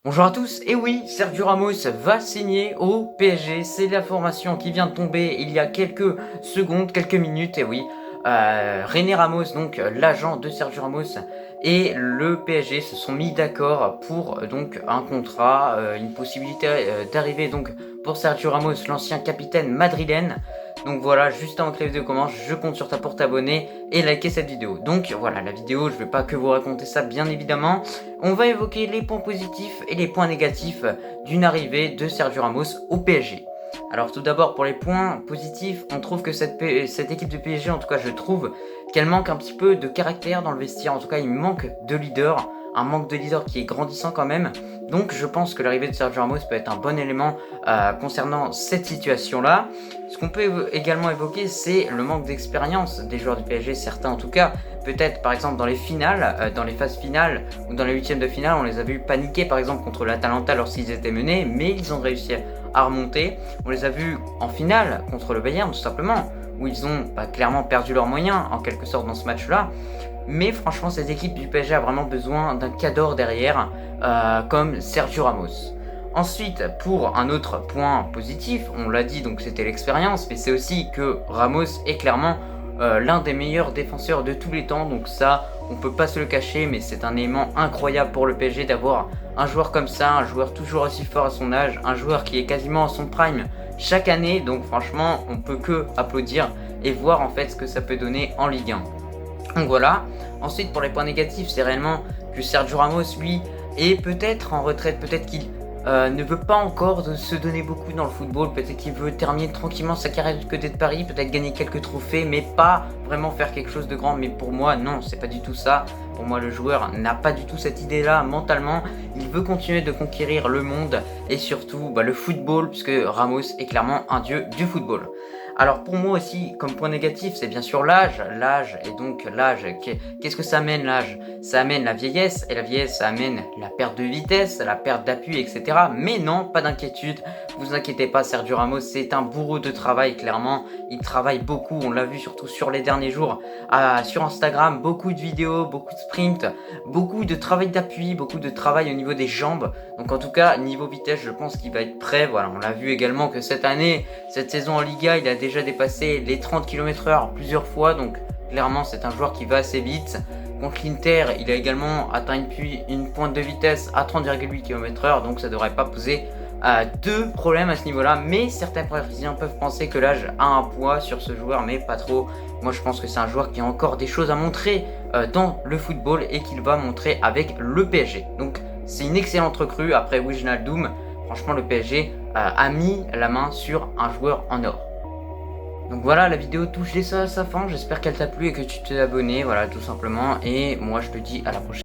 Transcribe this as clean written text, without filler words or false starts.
Bonjour à tous, et oui, Sergio Ramos va signer au PSG, c'est l'information qui vient de tomber il y a quelques secondes, quelques minutes, et oui, René Ramos, donc l'agent de Sergio Ramos, et le PSG se sont mis d'accord pour donc un contrat, une possibilité d'arriver donc pour Sergio Ramos, l'ancien capitaine madrilène. Donc voilà, juste avant que la vidéo commence, je compte sur toi pour t'abonner et liker cette vidéo. Donc voilà, la vidéo, je vais pas que vous raconter ça bien évidemment. On va évoquer les points positifs et les points négatifs d'une arrivée de Sergio Ramos au PSG. Alors tout d'abord pour les points positifs, on trouve que cette équipe du PSG, en tout cas je trouve qu'elle manque un petit peu de caractère dans le vestiaire, en tout cas il manque de leader, un manque de leader qui est grandissant quand même. Donc je pense que l'arrivée de Sergio Ramos peut être un bon élément concernant cette situation-là. Ce qu'on peut également évoquer, c'est le manque d'expérience des joueurs du PSG, certains en tout cas. Peut-être par exemple dans les finales, dans les phases finales ou dans les huitièmes de finale, on les a vus paniquer par exemple contre l'Atalanta lorsqu'ils étaient menés, mais ils ont réussi à remonter. On les a vus en finale contre le Bayern tout simplement, où ils ont clairement perdu leurs moyens en quelque sorte dans ce match-là. Mais franchement, cette équipe du PSG a vraiment besoin d'un cadre derrière, comme Sergio Ramos. Ensuite, pour un autre point positif, on l'a dit, donc c'était l'expérience, mais c'est aussi que Ramos est clairement l'un des meilleurs défenseurs de tous les temps. Donc ça, on peut pas se le cacher, mais c'est un élément incroyable pour le PSG d'avoir un joueur comme ça, un joueur toujours aussi fort à son âge, un joueur qui est quasiment à son prime chaque année. Donc franchement, on peut que applaudir et voir en fait ce que ça peut donner en Ligue 1. Donc voilà. Ensuite, pour les points négatifs, c'est réellement que Sergio Ramos, lui, est peut-être en retraite, peut-être qu'il ne veut pas encore se donner beaucoup dans le football, peut-être qu'il veut terminer tranquillement sa carrière du côté de Paris, peut-être gagner quelques trophées, mais pas vraiment faire quelque chose de grand. Mais pour moi, non, c'est pas du tout ça. Pour moi, le joueur n'a pas du tout cette idée-là mentalement. Il veut continuer de conquérir le monde et surtout le football, puisque Ramos est clairement un dieu du football. Alors pour moi aussi, comme point négatif, c'est bien sûr l'âge. L'âge, et donc l'âge, qu'est-ce que ça amène l'âge? Ça amène la vieillesse, et la vieillesse, ça amène la perte de vitesse, la perte d'appui, etc. Mais non, pas d'inquiétude, vous inquiétez pas, Sergio Ramos, c'est un bourreau de travail, clairement. Il travaille beaucoup, on l'a vu surtout sur les derniers jours, sur Instagram, beaucoup de vidéos, beaucoup de sprints, beaucoup de travail d'appui, beaucoup de travail au niveau des jambes. Donc en tout cas, niveau vitesse, je pense qu'il va être prêt. Voilà, on l'a vu également que cette année, cette saison en Liga, il a déjà dépassé les 30 km/h plusieurs fois, donc clairement c'est un joueur qui va assez vite. Contre l'Inter, il a également atteint une pointe de vitesse à 30,8 km/h, donc ça ne devrait pas poser de problème à ce niveau-là. Mais certains Parisiens peuvent penser que l'âge a un poids sur ce joueur, mais pas trop. Moi je pense que c'est un joueur qui a encore des choses à montrer dans le football et qu'il va montrer avec le PSG. Donc c'est une excellente recrue après Wijnaldum. Franchement, le PSG a mis la main sur un joueur en or. Donc voilà, la vidéo touche déjà à sa fin, j'espère qu'elle t'a plu et que tu t'es abonné, voilà tout simplement, et moi je te dis à la prochaine.